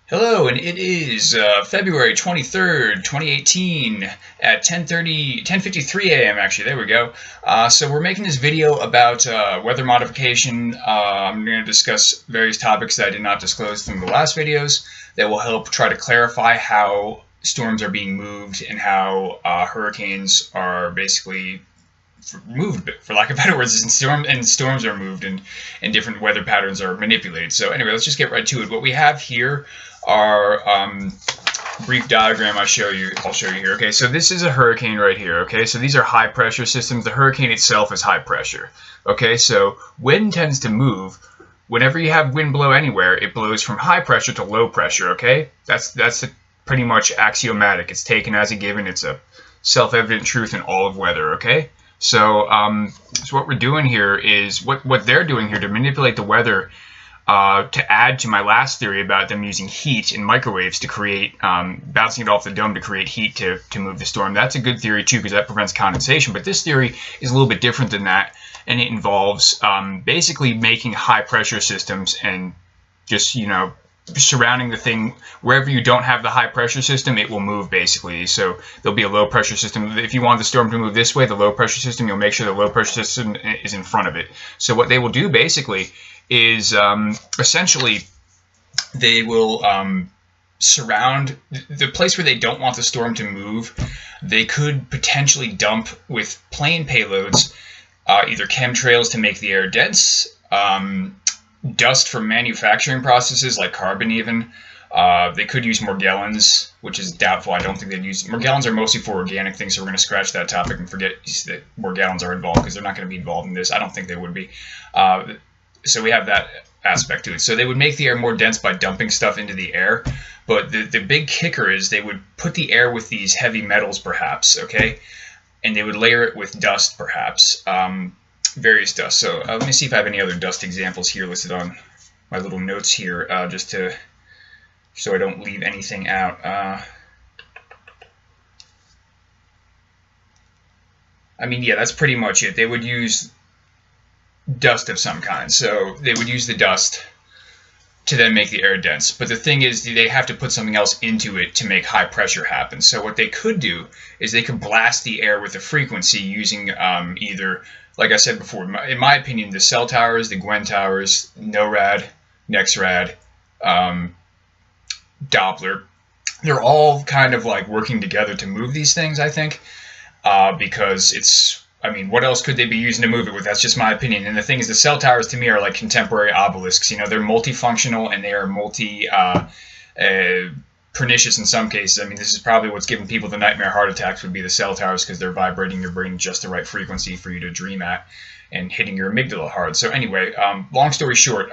Hello, and it is February 23rd, 2018 at 10:53 a.m. actually, there we go. So we're making this video about weather modification. I'm going to discuss various topics that I did not disclose from the last videos that will help try to clarify how storms are being moved and how hurricanes are basically moved, for lack of better words, and storms are moved and different weather patterns are manipulated. So anyway, let's just get right to it. What we have here are brief diagram I'll show you here. Okay, so this is a hurricane right here. Okay, so these are high pressure systems. The hurricane itself is high pressure. Okay, so wind tends to move. Whenever you have wind blow anywhere, it blows from high pressure to low pressure. Okay, that's pretty much axiomatic. It's taken as a given. It's a self-evident truth in all of weather. Okay. So what we're doing here is what they're doing here to manipulate the weather to add to my last theory about them using heat in microwaves to create, bouncing it off the dome to create heat to move the storm. That's a good theory too because that prevents condensation. But this theory is a little bit different than that, and it involves basically making high pressure systems and just, surrounding the thing. Wherever you don't have the high pressure system, it will move basically. So there'll be a low pressure system. If you want the storm to move this way, the low pressure system, you'll make sure the low pressure system is in front of it. So what they will do basically is essentially they will surround the place where they don't want the storm to move. They could potentially dump with plane payloads either chemtrails to make the air dense, dust from manufacturing processes like carbon even. They could use Morgellons, which is doubtful. I don't think they'd use... Morgellons are mostly for organic things, so we're going to scratch that topic and forget that Morgellons are involved because they're not going to be involved in this. I don't think they would be. So we have that aspect to it. So they would make the air more dense by dumping stuff into the air, but the big kicker is they would put the air with these heavy metals perhaps, okay? And they would layer it with dust perhaps. Various dust. So let me see if I have any other dust examples here listed on my little notes here, just so I don't leave anything out. I mean, yeah, that's pretty much it. They would use dust of some kind. So they would use the dust to then make the air dense. But the thing is, they have to put something else into it to make high pressure happen. So what they could do is they could blast the air with a frequency using either, like I said before, in my opinion, the cell towers, the Gwen towers, NORAD, NEXRAD, Doppler, they're all kind of like working together to move these things, I think, because it's, I mean, what else could they be using to move it with? That's just my opinion. And the thing is, the cell towers to me are like contemporary obelisks. You know, they're multifunctional and they are pernicious in some cases. I mean, this is probably what's giving people the nightmare heart attacks would be the cell towers because they're vibrating your brain just the right frequency for you to dream at and hitting your amygdala hard. So anyway, long story short,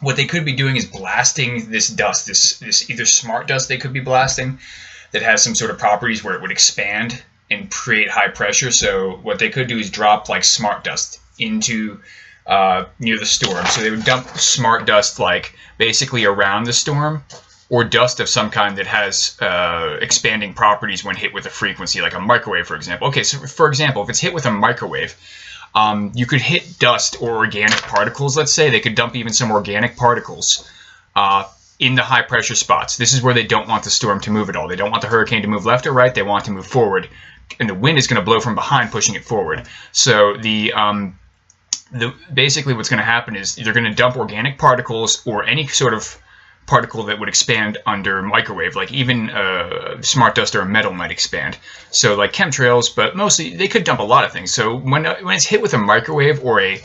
what they could be doing is blasting this dust, this either smart dust they could be blasting that has some sort of properties where it would expand and create high pressure. So what they could do is drop like smart dust into near the storm. So they would dump smart dust like basically around the storm, or dust of some kind that has expanding properties when hit with a frequency, like a microwave, for example. Okay, so for example, if it's hit with a microwave, you could hit dust or organic particles, let's say. They could dump even some organic particles in the high pressure spots. This is where they don't want the storm to move at all. They don't want the hurricane to move left or right. They want to move forward. And the wind is going to blow from behind, pushing it forward. So basically what's going to happen is they're going to dump organic particles or any sort of particle that would expand under microwave, like even smart dust or a metal might expand. So like chemtrails, but mostly they could dump a lot of things. So when it's hit with a microwave or a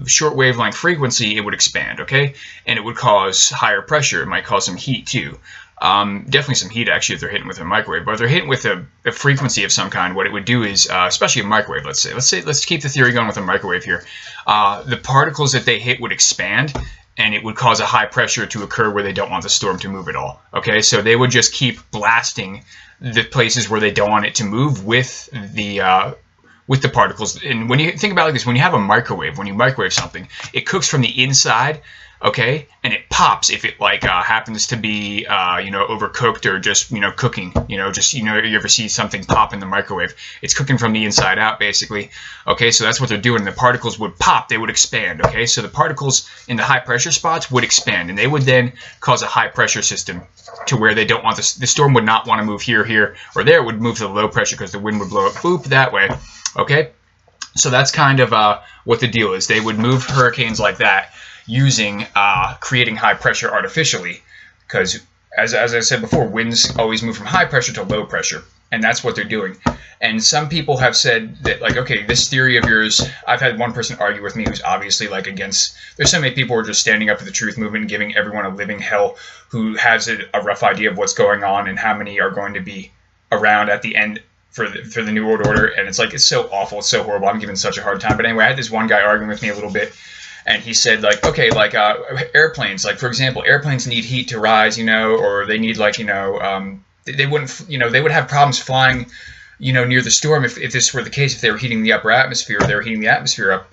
short wavelength frequency, it would expand, okay? And it would cause higher pressure. It might cause some heat too. Definitely some heat actually if they're hitting with a microwave. But if they're hitting with a frequency of some kind, what it would do is, especially a microwave, let's keep the theory going with a microwave here. The particles that they hit would expand, and it would cause a high pressure to occur where they don't want the storm to move at all. Okay, so they would just keep blasting the places where they don't want it to move with the particles. And when you think about it like this, when you have a microwave, when you microwave something, it cooks from the inside okay, and it pops if it like happens to be you know, overcooked or just, you know, cooking, you know, just, you know, you ever see something pop in the microwave? It's cooking from the inside out, basically. Okay, so that's what they're doing. The particles would pop, they would expand. Okay, so the particles in the high pressure spots would expand, and they would then cause a high pressure system to where they don't want this. The storm would not want to move here, or there. It would move to the low pressure because the wind would blow it boop that way. Okay, so that's kind of what the deal is. They would move hurricanes like that using creating high pressure artificially, because as I said before, winds always move from high pressure to low pressure, and that's what they're doing. And some people have said that, like, okay, this theory of yours, I've had one person argue with me who's obviously like against, there's so many people who are just standing up for the truth movement and giving everyone a living hell, who has a rough idea of what's going on and how many are going to be around at the end for the New World Order. And it's like, it's so awful, it's so horrible, I'm giving such a hard time. But anyway, I had this one guy arguing with me a little bit, and he said, like, okay, like airplanes, like, for example, airplanes need heat to rise, you know, or they need, like, you know, they wouldn't, you know, they would have problems flying, you know, near the storm if this were the case, if they were heating the upper atmosphere, or they were heating the atmosphere up,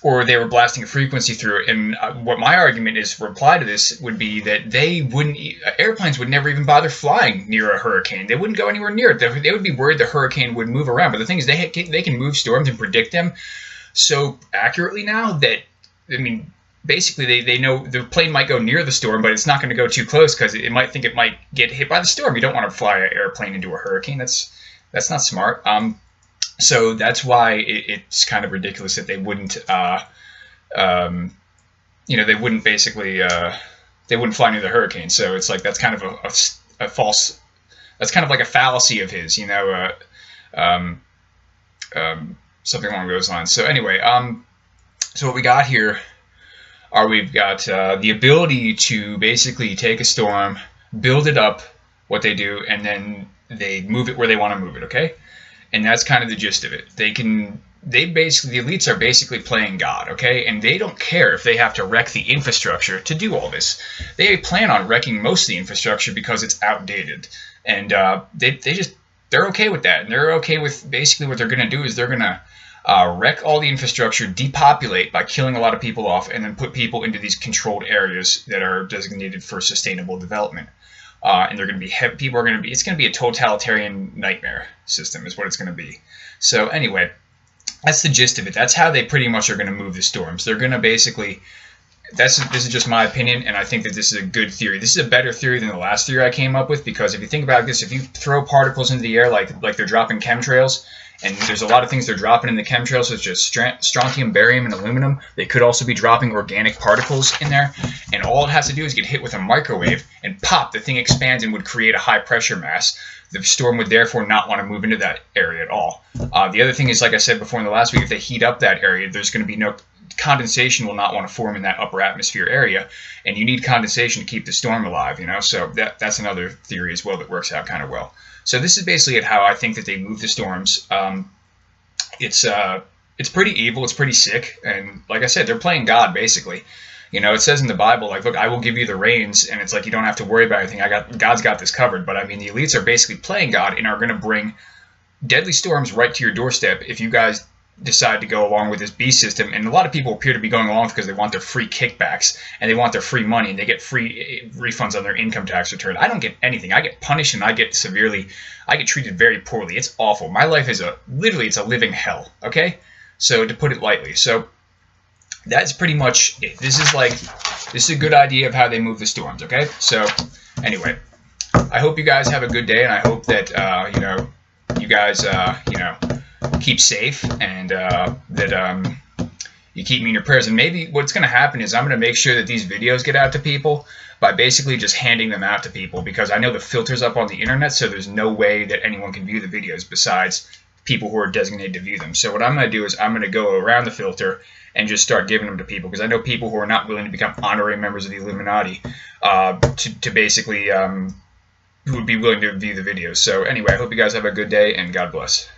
or they were blasting a frequency through it. And what my argument is, reply to this would be that they wouldn't, airplanes would never even bother flying near a hurricane. They wouldn't go anywhere near it. They would be worried the hurricane would move around. But the thing is, they can move storms and predict them so accurately now that, I mean, basically they know the plane might go near the storm, but it's not going to go too close because it might think it might get hit by the storm. You don't want to fly an airplane into a hurricane. That's not smart. So that's why it's kind of ridiculous that they wouldn't, you know, they wouldn't basically, they wouldn't fly near the hurricane. So it's like, that's kind of a false, that's kind of like a fallacy of his, you know, something along those lines. So anyway, so what we got here are, we've got the ability to basically take a storm, build it up, what they do, and then they move it where they want to move it, okay? And that's kind of the gist of it. The elites are basically playing God, okay? And they don't care if they have to wreck the infrastructure to do all this. They plan on wrecking most of the infrastructure because it's outdated. And they're okay with that. And they're okay with, basically what they're going to do is they're going to wreck all the infrastructure, depopulate by killing a lot of people off, and then put people into these controlled areas that are designated for sustainable development. And they're going to be, people are going to be, it's going to be a totalitarian nightmare system is what it's going to be. So anyway, that's the gist of it. That's how they pretty much are going to move the storms. They're going to basically, this is just my opinion, and I think that this is a good theory. This is a better theory than the last theory I came up with, because if you think about this, if you throw particles into the air like they're dropping chemtrails, and there's a lot of things they're dropping in the chemtrails, such as strontium, barium, and aluminum. They could also be dropping organic particles in there. And all it has to do is get hit with a microwave, and pop, the thing expands and would create a high pressure mass. The storm would therefore not want to move into that area at all. The other thing is, like I said before in the last week, if they heat up that area, there's going to be no condensation, will not want to form in that upper atmosphere area. And you need condensation to keep the storm alive, you know. So that's another theory as well that works out kind of well. So this is basically how I think that they move the storms. It's pretty evil. It's pretty sick. And like I said, they're playing God, basically. You know, it says in the Bible, like, look, I will give you the rains, and it's like, you don't have to worry about anything. God's got this covered. But I mean, the elites are basically playing God and are going to bring deadly storms right to your doorstep if you guys decide to go along with this beast system. And a lot of people appear to be going along because they want their free kickbacks and they want their free money, and they get free refunds on their income tax return. I don't get anything. I get punished, and I get treated very poorly. It's awful. My life is literally it's a living hell, okay? So to put it lightly. So that's pretty much it. This is a good idea of how they move the storms, okay? So anyway, I hope you guys have a good day, and I hope that you know, you guys you know, keep safe, and that you keep me in your prayers. And maybe what's going to happen is I'm going to make sure that these videos get out to people by basically just handing them out to people, because I know the filter's up on the internet, so there's no way that anyone can view the videos besides people who are designated to view them. So what I'm going to do is I'm going to go around the filter and just start giving them to people, because I know people who are not willing to become honorary members of the Illuminati to basically who would be willing to view the videos. So anyway, I hope you guys have a good day, and God bless.